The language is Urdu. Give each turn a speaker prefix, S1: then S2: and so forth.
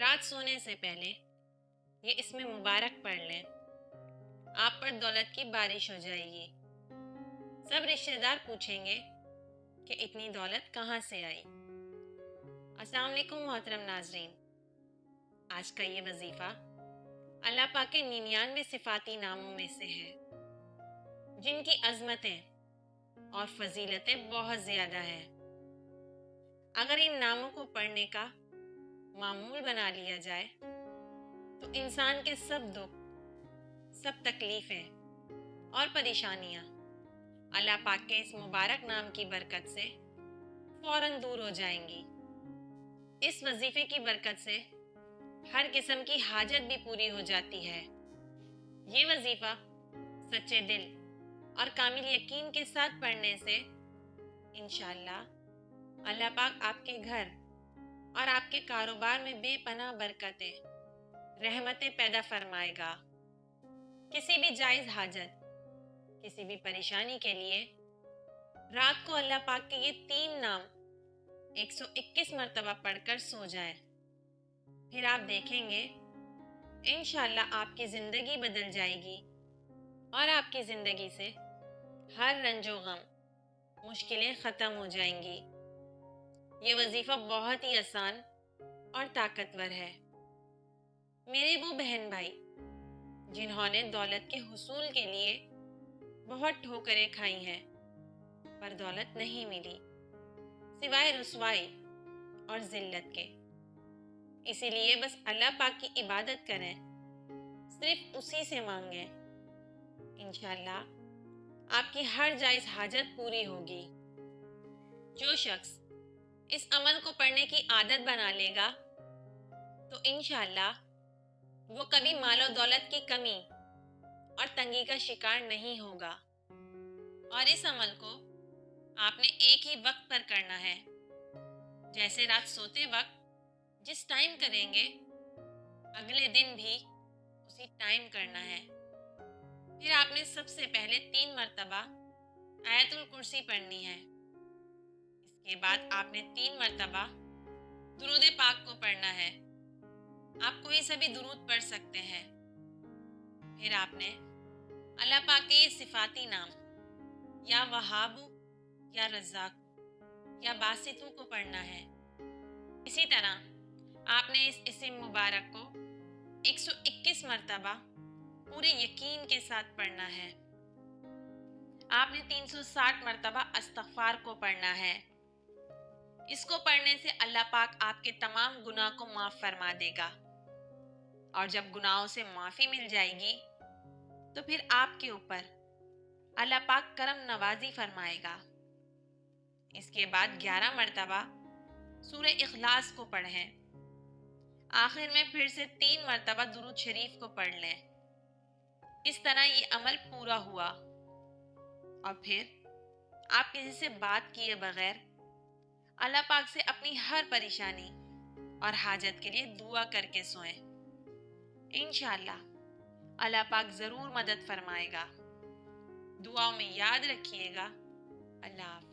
S1: رات سونے سے پہلے یہ اسم مبارک پڑھ لیں، آپ پر دولت کی بارش ہو جائے گی۔ سب رشتہ دار پوچھیں گے کہ اتنی دولت کہاں سے آئی۔ السلام علیکم محترم ناظرین، آج کا یہ وظیفہ اللہ پاک کے 99 صفاتی ناموں میں سے ہے، جن کی عظمتیں اور فضیلتیں بہت زیادہ ہیں۔ اگر ان ناموں کو پڑھنے کا معمول بنا لیا جائے تو انسان کے سب دکھ، سب تکلیفیں اور پریشانیاں اللہ پاک کے اس مبارک نام کی برکت سے فوراً دور ہو جائیں گی۔ اس وظیفے کی برکت سے ہر قسم کی حاجت بھی پوری ہو جاتی ہے۔ یہ وظیفہ سچے دل اور کامل یقین کے ساتھ پڑھنے سے انشاءاللہ اللہ پاک آپ کے گھر اور آپ کے کاروبار میں بے پناہ برکتیں، رحمتیں پیدا فرمائے گا۔ کسی بھی جائز حاجت، کسی بھی پریشانی کے لیے رات کو اللہ پاک کے یہ 3 نام 121 مرتبہ پڑھ کر سو جائیں، پھر آپ دیکھیں گے انشاءاللہ آپ کی زندگی بدل جائے گی اور آپ کی زندگی سے ہر رنج و غم، مشکلیں ختم ہو جائیں گی۔ یہ وظیفہ بہت ہی آسان اور طاقتور ہے۔ میرے وہ بہن بھائی جنہوں نے دولت کے حصول کے لیے بہت ٹھوکریں کھائی ہیں پر دولت نہیں ملی، سوائے رسوائی اور ذلت کے، اسی لیے بس اللہ پاک کی عبادت کریں، صرف اسی سے مانگیں، انشاءاللہ آپ کی ہر جائز حاجت پوری ہوگی۔ جو شخص اس عمل کو پڑھنے کی عادت بنا لے گا تو انشاءاللہ وہ کبھی مال و دولت کی کمی اور تنگی کا شکار نہیں ہوگا۔ اور اس عمل کو آپ نے ایک ہی وقت پر کرنا ہے، جیسے رات سوتے وقت جس ٹائم کریں گے اگلے دن بھی اسی ٹائم کرنا ہے۔ پھر آپ نے سب سے پہلے 3 مرتبہ آیت الکرسی پڑھنی ہے۔ اس کے بعد آپ نے 3 مرتبہ درود پاک کو پڑھنا ہے۔ آپ کوئی سا بھی درود پڑھ سکتے ہیں۔ پھر آپ نے اللہ پاک کے یہ صفاتی نام یا وہاب یا رزاق یا باسطو کو پڑھنا ہے۔ اسی طرح آپ نے اس اسم مبارک کو 121 مرتبہ پورے یقین کے ساتھ پڑھنا ہے۔ آپ نے 360 مرتبہ استغفار کو پڑھنا ہے۔ اس کو پڑھنے سے اللہ پاک آپ کے تمام گناہ کو معاف فرما دے گا، اور جب گناہوں سے معافی مل جائے گی تو پھر آپ کے اوپر اللہ پاک کرم نوازی فرمائے گا۔ اس کے بعد 11 مرتبہ سورہ اخلاص کو پڑھیں۔ آخر میں پھر سے 3 مرتبہ درود شریف کو پڑھ لیں۔ اس طرح یہ عمل پورا ہوا، اور پھر آپ کسی سے بات کیے بغیر اللہ پاک سے اپنی ہر پریشانی اور حاجت کے لیے دعا کر کے سوئیں۔ انشاءاللہ اللہ پاک ضرور مدد فرمائے گا۔ دعاؤں میں یاد رکھیے گا۔ اللہ حافظ۔